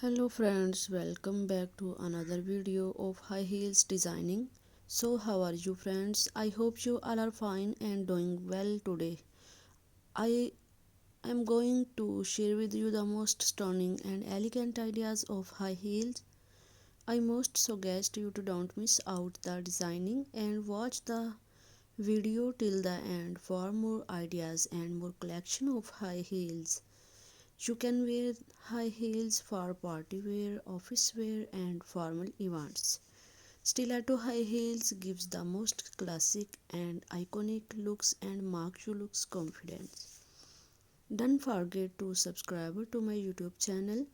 Hello friends, welcome back to another video of high heels designing. So how are you friends? I hope you all are fine and doing well today. I am going to share with you the most stunning and elegant ideas of high heels. I most suggest you to don't miss out the designing and watch the video till the end for more ideas and more collection of high heels. You can wear high heels for party wear, office wear and formal events. Stiletto high heels gives the most classic and iconic looks and mark you looks confidence. Don't forget to subscribe to my YouTube channel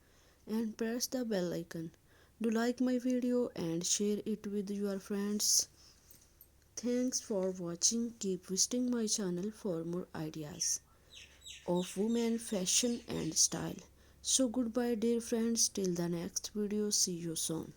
and press the bell icon. Do like my video and share it with your friends. Thanks for watching. Keep visiting my channel for more ideas of women, fashion and style. So goodbye dear friends, till the next video, see you soon.